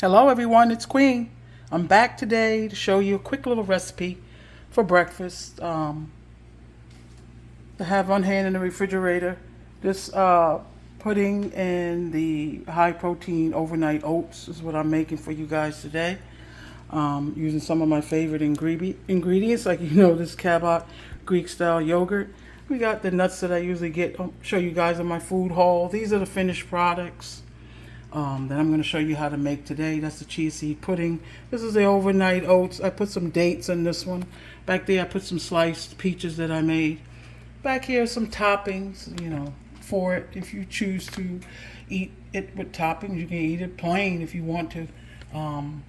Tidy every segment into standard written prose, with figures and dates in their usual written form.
Hello everyone, it's Queen. I'm back today to show you a quick little recipe for breakfast to have on hand in the refrigerator. This pudding and the high protein overnight oats is what I'm making for you guys today. Using some of my favorite ingredients, like this Cabot Greek style yogurt. We got the nuts that I usually get. I'll show you guys in my food haul. These are the finished products that I'm going to show you how to make today. That's the chia seed pudding. This is the overnight oats. I put some dates in this one. Back there I put some sliced peaches that I made. Back here some toppings, for it. If you choose to eat it with toppings, you can eat it plain if you want to. And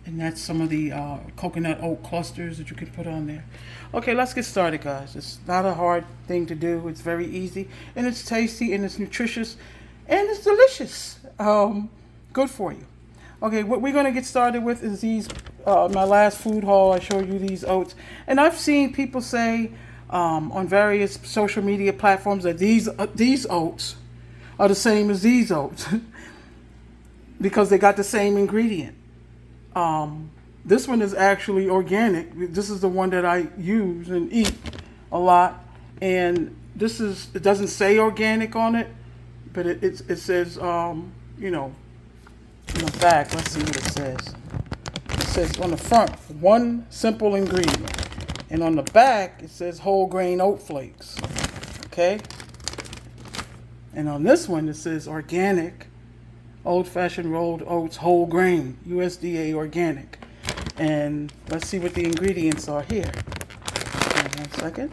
that's some of the coconut oat clusters that you can put on there. Okay, let's get started, guys. It's not a hard thing to do. It's very easy, and it's tasty, and it's nutritious, and it's delicious. Good for you. Okay, what we're going to get started with is these, my last food haul, I showed you these oats. And I've seen people say on various social media platforms that these oats are the same as these oats because they got the same ingredient. This one is actually organic. This is the one that I use and eat a lot. And it doesn't say organic on it, but it says, in the back, let's see what it says. It says on the front, one simple ingredient. And on the back, it says whole grain oat flakes. Okay? And on this one, it says organic, old-fashioned rolled oats, whole grain, USDA organic. And let's see what the ingredients are here. Hold on 1 second.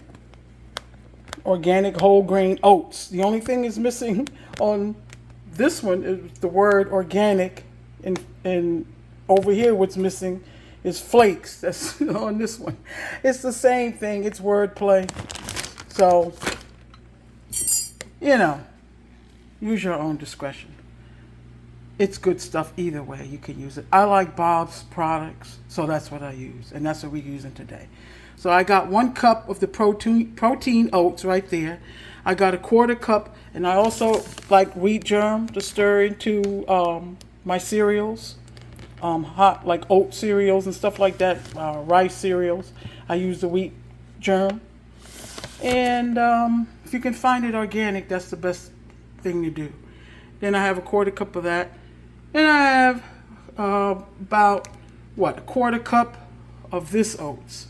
Organic whole grain oats. The only thing is missing on this one is the word organic, and over here what's missing is flakes. That's on this one. It's the same thing. It's wordplay. So, use your own discretion. It's good stuff either way. You can use it. I like Bob's products, so that's what I use, and that's what we're using today. So I got 1 cup of the protein oats right there. I got a 1/4 cup, and I also like wheat germ to stir into my cereals, hot like oat cereals and stuff like that, rice cereals. I use the wheat germ, and if you can find it organic, that's the best thing to do. Then I have a 1/4 cup of that, and I have about a 1/4 cup of this oats,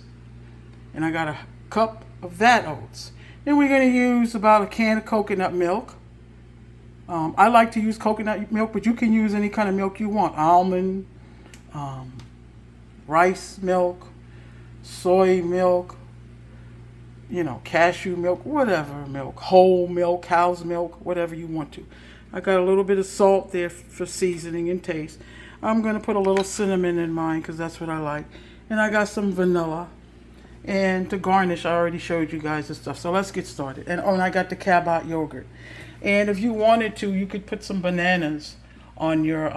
and I got a cup of that oats. Then we're going to use about a can of coconut milk. I like to use coconut milk, but you can use any kind of milk you want. Almond, rice milk, soy milk, cashew milk, whatever milk, whole milk, cow's milk, whatever you want to. I got a little bit of salt there for seasoning and taste. I'm going to put a little cinnamon in mine because that's what I like. And I got some vanilla. And to garnish, I already showed you guys the stuff. So let's get started. And I got the Cabot yogurt. And if you wanted to, you could put some bananas on your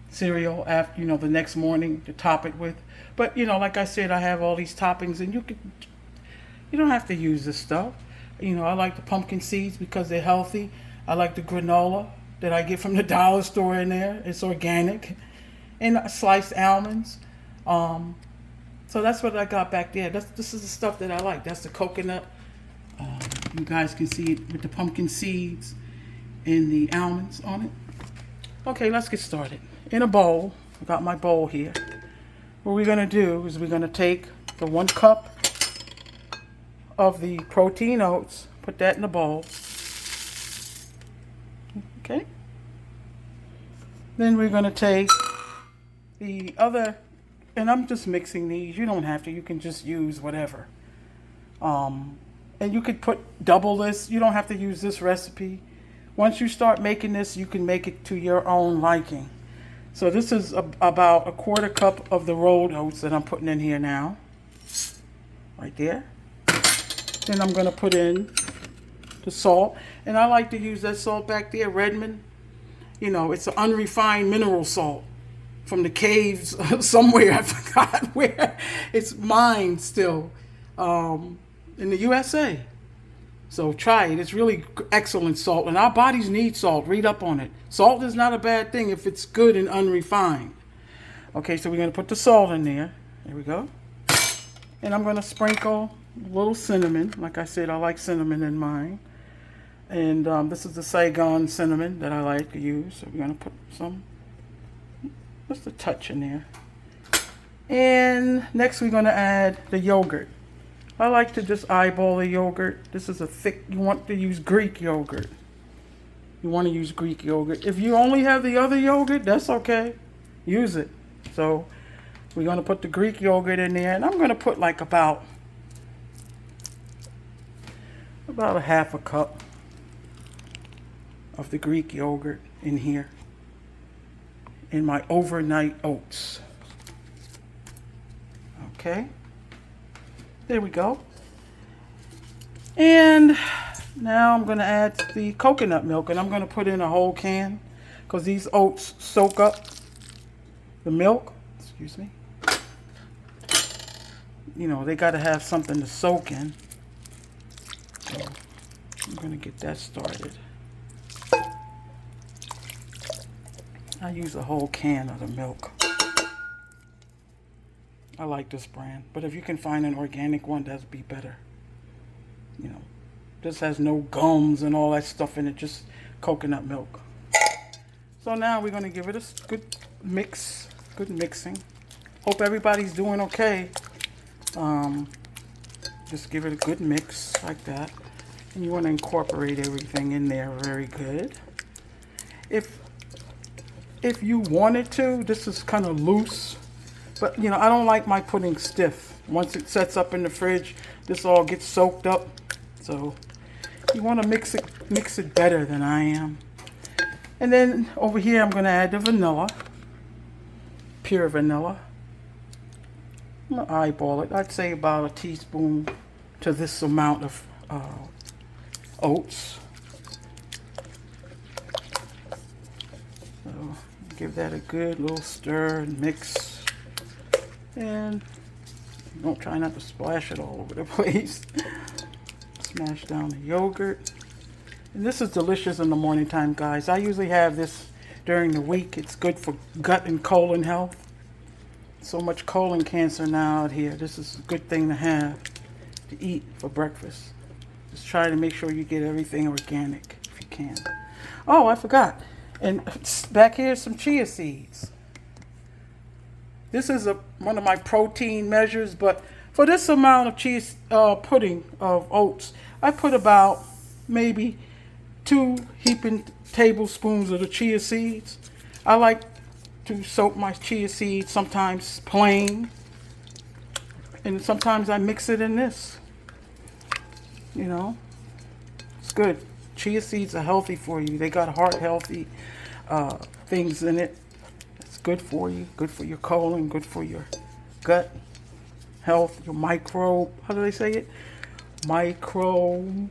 cereal after, the next morning to top it with. But, like I said, I have all these toppings, and you don't have to use this stuff. I like the pumpkin seeds because they're healthy. I like the granola that I get from the dollar store in there. It's organic. And sliced almonds. So that's what I got back there. This is the stuff that I like. That's the coconut. You guys can see it with the pumpkin seeds and the almonds on it. Okay, let's get started. In a bowl, I got my bowl here. What we're going to do is we're going to take the 1 cup of the protein oats, put that in the bowl. Okay. Then we're going to take the other, and I'm just mixing these. You don't have to. You can just use whatever. And you could put double this. You don't have to use this recipe. Once you start making this, you can make it to your own liking. So this is about a 1/4 cup of the rolled oats that I'm putting in here now. Right there. Then I'm going to put in the salt. And I like to use that salt back there, Redmond. It's an unrefined mineral salt from the caves somewhere. I forgot where. It's mined still in the USA. So try it. It's really excellent salt. And our bodies need salt. Read up on it. Salt is not a bad thing if it's good and unrefined. Okay, so we're going to put the salt in there. There we go. And I'm going to sprinkle a little cinnamon. Like I said, I like cinnamon in mine. And this is the Saigon cinnamon that I like to use. So we're going to put some, just a touch in there. And next we're going to add the yogurt. I like to just eyeball the yogurt. This is a thick, you want to use Greek yogurt. You want to use Greek yogurt. If you only have the other yogurt, that's okay. Use it. So we're going to put the Greek yogurt in there. And I'm going to put like about a half a cup of the Greek yogurt in here. In my overnight oats. Okay. There we go. And now I'm going to add the coconut milk, and I'm going to put in a whole can because these oats soak up the milk. Excuse me. You know, they got to have something to soak in. So I'm going to get that started. I use a whole can of the milk. I like this brand, but if you can find an organic one, that'd be better. You know, this has no gums and all that stuff in it, just coconut milk. So now we're going to give it a good mix, good mixing. Hope everybody's doing okay. Just give it a good mix like that. And you want to incorporate everything in there very good. If you wanted to, this is kind of loose. But, you know, I don't like my pudding stiff. Once it sets up in the fridge, this all gets soaked up. So you want to mix it better than I am. And then over here, I'm going to add the vanilla. Pure vanilla. I'm going to eyeball it. I'd say about a teaspoon to this amount of oats. So give that a good little stir and mix. And don't try not to splash it all over the place. Smash down the yogurt. And this is delicious in the morning time, guys. I usually have this during the week. It's good for gut and colon health. So much colon cancer now out here. This is a good thing to have to eat for breakfast. Just try to make sure you get everything organic if you can. Oh, I forgot. And back here, some chia seeds. This is one of my protein measures, but for this amount of cheese pudding of oats, I put about maybe 2 heaping tablespoons of the chia seeds. I like to soak my chia seeds sometimes plain, and sometimes I mix it in this. You know, it's good. Chia seeds are healthy for you. They got heart healthy things in it. Good for you, good for your colon, good for your gut health, your microbe, how do they say it? Microbiome.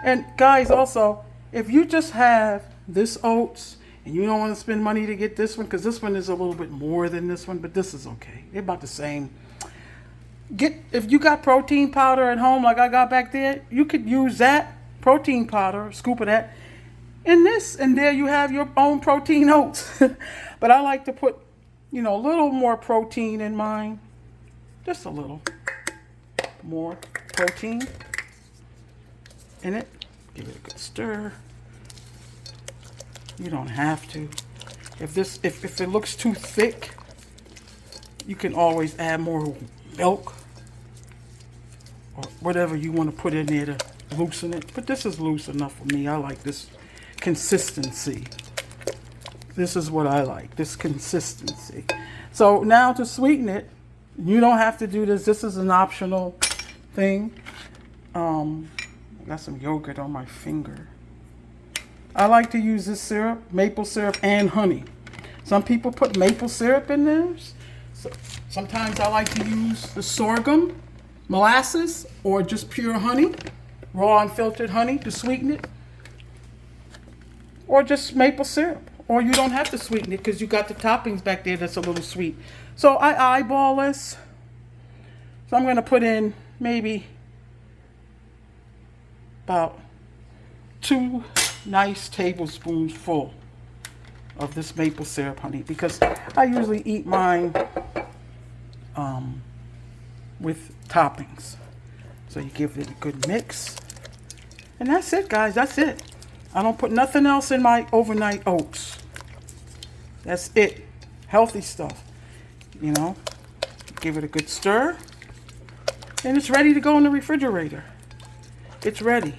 And guys, also, if you just have this oats and you don't want to spend money to get this one, because this one is a little bit more than this one, but this is okay. They're about the same. If you got protein powder at home like I got back there, you could use that protein powder, scoop of that, in this, and there you have your own protein oats. But I like to put, you know, a little more protein in mine. Just a little more protein in it. Give it a good stir. You don't have to. If it looks too thick, you can always add more milk or whatever you want to put in there to loosen it. But this is loose enough for me. I like this consistency. This is what I like, this consistency. So now to sweeten it, you don't have to do this. This is an optional thing. I got some yogurt on my finger. I like to use this syrup, maple syrup and honey. Some people put maple syrup in theirs. So sometimes I like to use the sorghum, molasses, or just pure honey, raw unfiltered honey to sweeten it. Or just maple syrup. Or you don't have to sweeten it because you got the toppings back there that's a little sweet. So I eyeball this. So I'm going to put in maybe about 2 nice tablespoons full of this maple syrup, honey, because I usually eat mine with toppings. So you give it a good mix. And that's it, guys. That's it. I don't put nothing else in my overnight oats. That's it. Healthy stuff. You know, give it a good stir. And it's ready to go in the refrigerator. It's ready.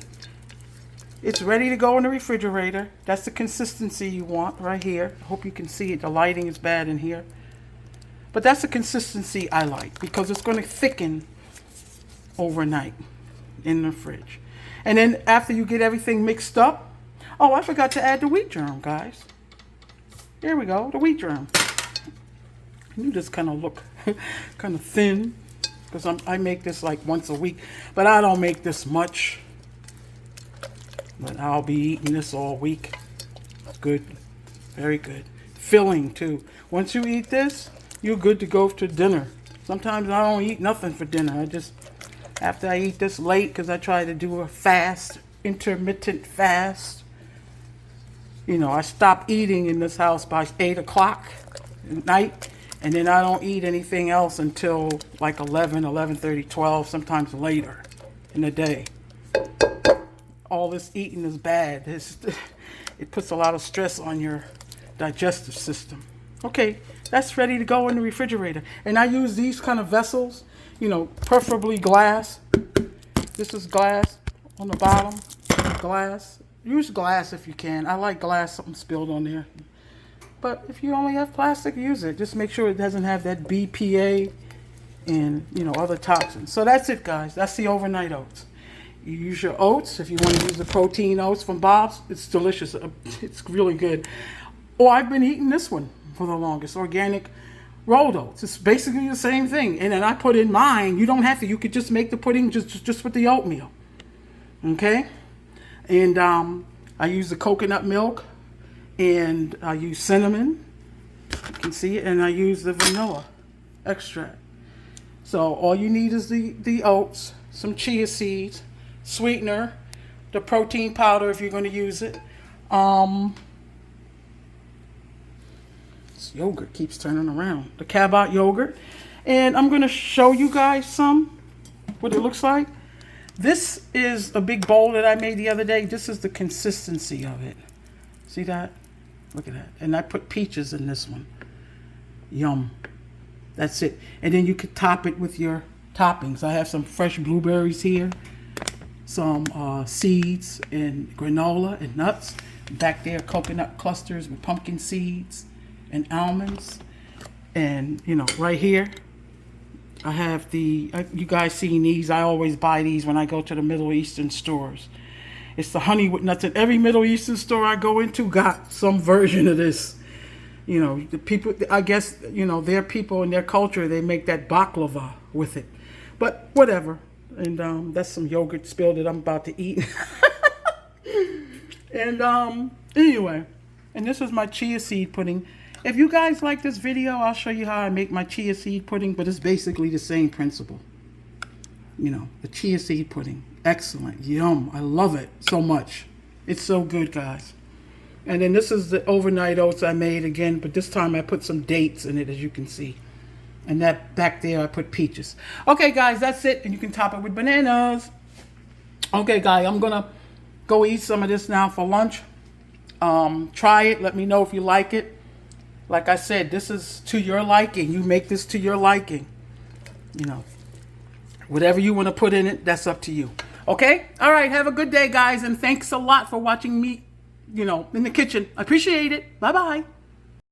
It's ready to go in the refrigerator. That's the consistency you want right here. I hope you can see it. The lighting is bad in here. But that's the consistency I like because it's going to thicken overnight in the fridge. And then after you get everything mixed up, oh, I forgot to add the wheat germ, guys. Here we go, the wheat germ. You just kind of look kind of thin because I make this like once a week, but I don't make this much. But I'll be eating this all week. Good, very good. Filling too. Once you eat this, you're good to go to dinner. Sometimes I don't eat nothing for dinner. I just, after I eat this late, because I try to do a fast, intermittent fast. You know, I stop eating in this house by 8 o'clock at night. And then I don't eat anything else until like 11, 11:30, 12, sometimes later in the day. All this eating is bad. It puts a lot of stress on your digestive system. Okay, that's ready to go in the refrigerator. And I use these kind of vessels, you know, preferably glass. This is glass on the bottom, glass. Use glass if you can. I like glass, something spilled on there. But if you only have plastic, use it. Just make sure it doesn't have that BPA and, you know, other toxins. So that's it, guys. That's the overnight oats. You use your oats. If you want to use the protein oats from Bob's, it's delicious. It's really good. Or I've been eating this one for the longest, organic rolled oats. It's basically the same thing. And then I put in mine. You don't have to. You could just make the pudding just with the oatmeal. Okay? And I use the coconut milk. And I use cinnamon. You can see it. And I use the vanilla extract. So all you need is the oats, some chia seeds, sweetener, the protein powder if you're going to use it. This yogurt keeps turning around. The Cabot yogurt. And I'm going to show you guys what it looks like. This is a big bowl that I made the other day. This is the consistency of it. See that? Look at that. And I put peaches in this one. Yum. That's it. And then you could top it with your toppings. I have some fresh blueberries here. Some seeds and granola and nuts. Back there, coconut clusters with pumpkin seeds and almonds. And, you know, right here, I have you guys seen these. I always buy these when I go to the Middle Eastern stores. It's the honey with nuts. And every Middle Eastern store I go into got some version of this. You know, the people, I guess, you know, their people and their culture, they make that baklava with it. But whatever. And that's some yogurt spill that I'm about to eat. And anyway, and this is my chia seed pudding. If you guys like this video, I'll show you how I make my chia seed pudding, but it's basically the same principle. You know, the chia seed pudding. Excellent. Yum. I love it so much. It's so good, guys. And then this is the overnight oats I made again, but this time I put some dates in it, as you can see. And that back there, I put peaches. Okay, guys, that's it. And you can top it with bananas. Okay, guys, I'm going to go eat some of this now for lunch. Try it. Let me know if you like it. Like I said, this is to your liking. You make this to your liking. You know, whatever you want to put in it, that's up to you. Okay? All right. Have a good day, guys. And thanks a lot for watching me, you know, in the kitchen. I appreciate it. Bye-bye.